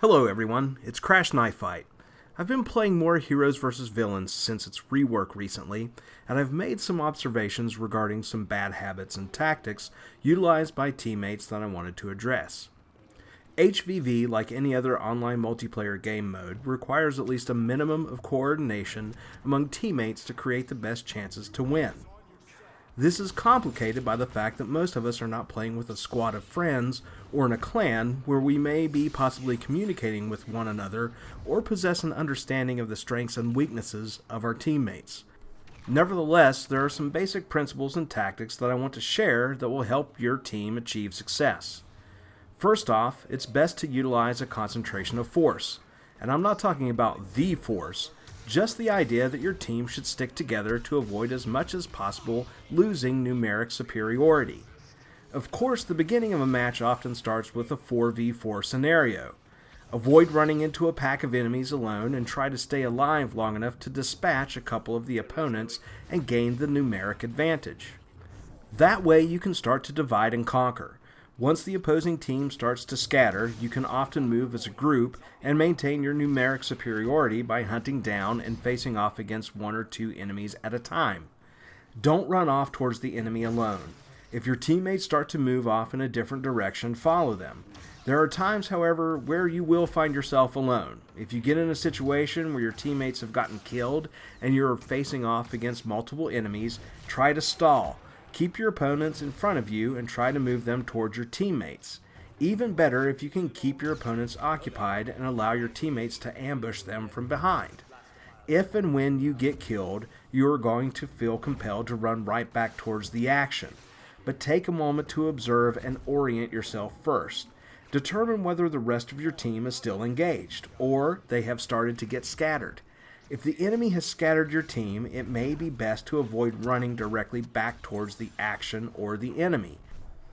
Hello everyone, it's Crash Knife Fight. I've been playing more Heroes vs. Villains since its rework recently, and I've made some observations regarding some bad habits and tactics utilized by teammates that I wanted to address. HVV, like any other online multiplayer game mode, requires at least a minimum of coordination among teammates to create the best chances to win. This is complicated by the fact that most of us are not playing with a squad of friends or in a clan where we may be possibly communicating with one another or possess an understanding of the strengths and weaknesses of our teammates. Nevertheless, there are some basic principles and tactics that I want to share that will help your team achieve success. First off, it's best to utilize a concentration of force, and I'm not talking about the force, just the idea that your team should stick together to avoid as much as possible losing numeric superiority. Of course, the beginning of a match often starts with a 4v4 scenario. Avoid running into a pack of enemies alone and try to stay alive long enough to dispatch a couple of the opponents and gain the numeric advantage. That way you can start to divide and conquer. Once the opposing team starts to scatter, you can often move as a group and maintain your numeric superiority by hunting down and facing off against one or two enemies at a time. Don't run off towards the enemy alone. If your teammates start to move off in a different direction, follow them. There are times, however, where you will find yourself alone. If you get in a situation where your teammates have gotten killed and you're facing off against multiple enemies, try to stall. Keep your opponents in front of you and try to move them towards your teammates. Even better if you can keep your opponents occupied and allow your teammates to ambush them from behind. If and when you get killed, you are going to feel compelled to run right back towards the action. But take a moment to observe and orient yourself first. Determine whether the rest of your team is still engaged, or they have started to get scattered. If the enemy has scattered your team, it may be best to avoid running directly back towards the action or the enemy.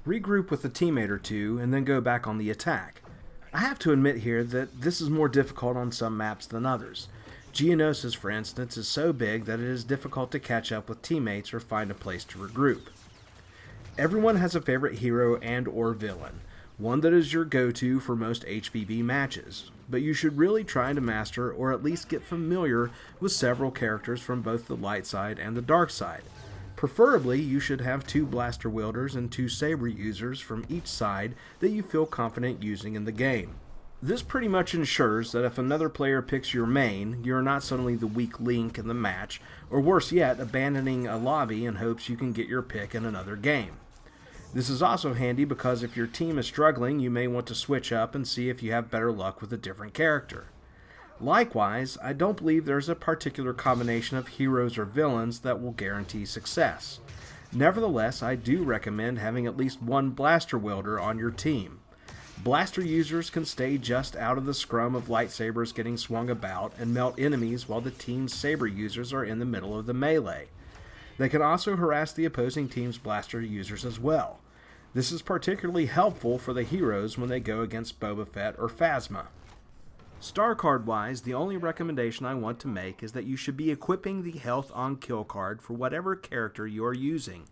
Regroup with a teammate or two and then go back on the attack. I have to admit here that this is more difficult on some maps than others. Geonosis, for instance, is so big that it is difficult to catch up with teammates or find a place to regroup. Everyone has a favorite hero and or villain, one that is your go-to for most HVV matches, but you should really try to master or at least get familiar with several characters from both the light side and the dark side. Preferably, you should have 2 blaster wielders and 2 saber users from each side that you feel confident using in the game. This pretty much ensures that if another player picks your main, you are not suddenly the weak link in the match, or worse yet, abandoning a lobby in hopes you can get your pick in another game. This is also handy because if your team is struggling, you may want to switch up and see if you have better luck with a different character. Likewise, I don't believe there's a particular combination of heroes or villains that will guarantee success. Nevertheless, I do recommend having at least 1 blaster wielder on your team. Blaster users can stay just out of the scrum of lightsabers getting swung about and melt enemies while the team's saber users are in the middle of the melee. They can also harass the opposing team's blaster users as well. This is particularly helpful for the heroes when they go against Boba Fett or Phasma. Star card wise, the only recommendation I want to make is that you should be equipping the health on kill card for whatever character you are using.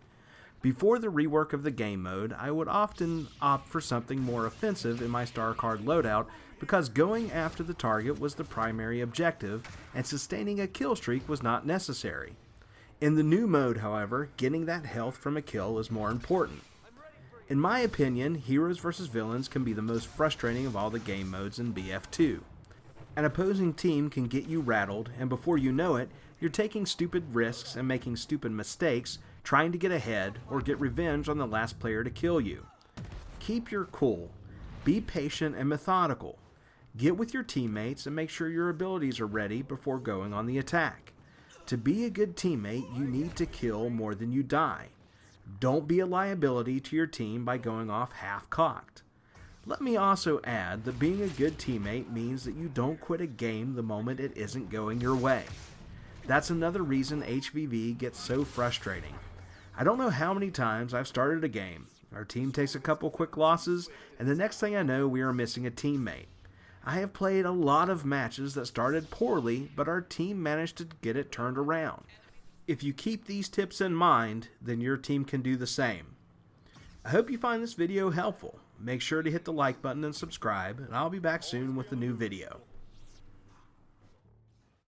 Before the rework of the game mode, I would often opt for something more offensive in my star card loadout because going after the target was the primary objective and sustaining a kill streak was not necessary. In the new mode, however, getting that health from a kill is more important. In my opinion, Heroes vs. Villains can be the most frustrating of all the game modes in BF2. An opposing team can get you rattled, and before you know it, you're taking stupid risks and making stupid mistakes, trying to get ahead or get revenge on the last player to kill you. Keep your cool. Be patient and methodical. Get with your teammates and make sure your abilities are ready before going on the attack. To be a good teammate, you need to kill more than you die. Don't be a liability to your team by going off half-cocked. Let me also add that being a good teammate means that you don't quit a game the moment it isn't going your way. That's another reason HVV gets so frustrating. I don't know how many times I've started a game, our team takes a couple quick losses, and the next thing I know we are missing a teammate. I have played a lot of matches that started poorly, but our team managed to get it turned around. If you keep these tips in mind, then your team can do the same. I hope you find this video helpful. Make sure to hit the like button and subscribe, and I'll be back soon with a new video.